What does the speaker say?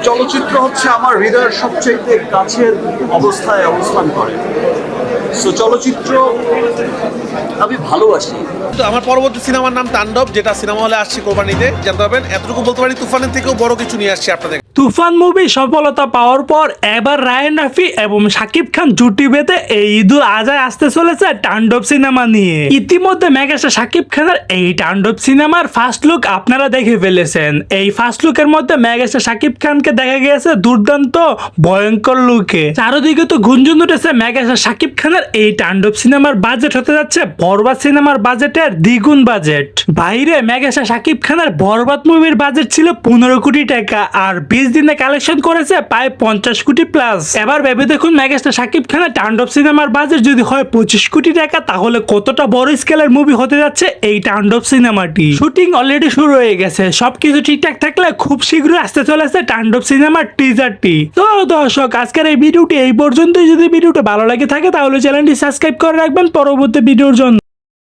চলচ্চিত্র হচ্ছে আমার হৃদয়ের সবচেয়ে কাছের অবস্থায় অবস্থান করে। সো চলচ্চিত্র আমি ভালোবাসি। তো আমার পরবর্তী সিনেমার নাম তাণ্ডব, যেটা সিনেমা হলে আসছে কোরবানিতে, জানতে পারবেন। এতটুকু বলতে পারি, তুফানের থেকেও বড় কিছু নিয়ে আসছি আপনাদের। তুফান মুভি সফলতা পাওয়ার পর এবার রায়ান রাফি এবং শাকিব খান জুটি বেঁধে এই ঈদুল আজহায় আসতে চলেছে তাণ্ডব সিনেমা নিয়ে। ইতিমধ্যে মেগাস্টার শাকিব খানের এই তাণ্ডব সিনেমার ফার্স্ট লুক আপনারা দেখে ফেলেছেন। এই ফার্স্ট লুকের মধ্যে মেগাস্টার শাকিব খানকে দেখা গিয়েছে দুর্দান্ত ভয়ঙ্কর লুকে। চারদিকে তো গুঞ্জন উঠেছে মেগাস্টার শাকিব খানের এই তাণ্ডব সিনেমার বাজেট হতে যাচ্ছে বরবাদ সিনেমার বাজেটের দ্বিগুণ বাজেট। বাইরে মেগাস্টার শাকিব খানের বরবাদ মুভির বাজেট ছিল 15 কোটি টাকা, আর 20 দিনে কালেকশন করেছে প্রায় 50 কোটি প্লাস। এবার ভেবে দেখুন মেগাস্টার শাকিব খানের তাণ্ডব সিনেমার বাজেট যদি হয় 25 কোটি টাকা, তাহলে কতটা বড় স্কেলের মুভি হতে যাচ্ছে এই তাণ্ডব সিনেমাটি। শুটিং অলরেডি শুরু হয়ে গেছে, সবকিছু ঠিকঠাক থাকলে খুব শীঘ্রই আসতে চলেছে তাণ্ডব সিনেমার টিজারটি। তো দর্শক, আজকের এই ভিডিওটি এই পর্যন্তই। যদি ভিডিওটি ভালো লাগে থাকে তাহলে চ্যানেলটি সাবস্ক্রাইব করে রাখবেন পরবর্তী ভিডিওর জন্য।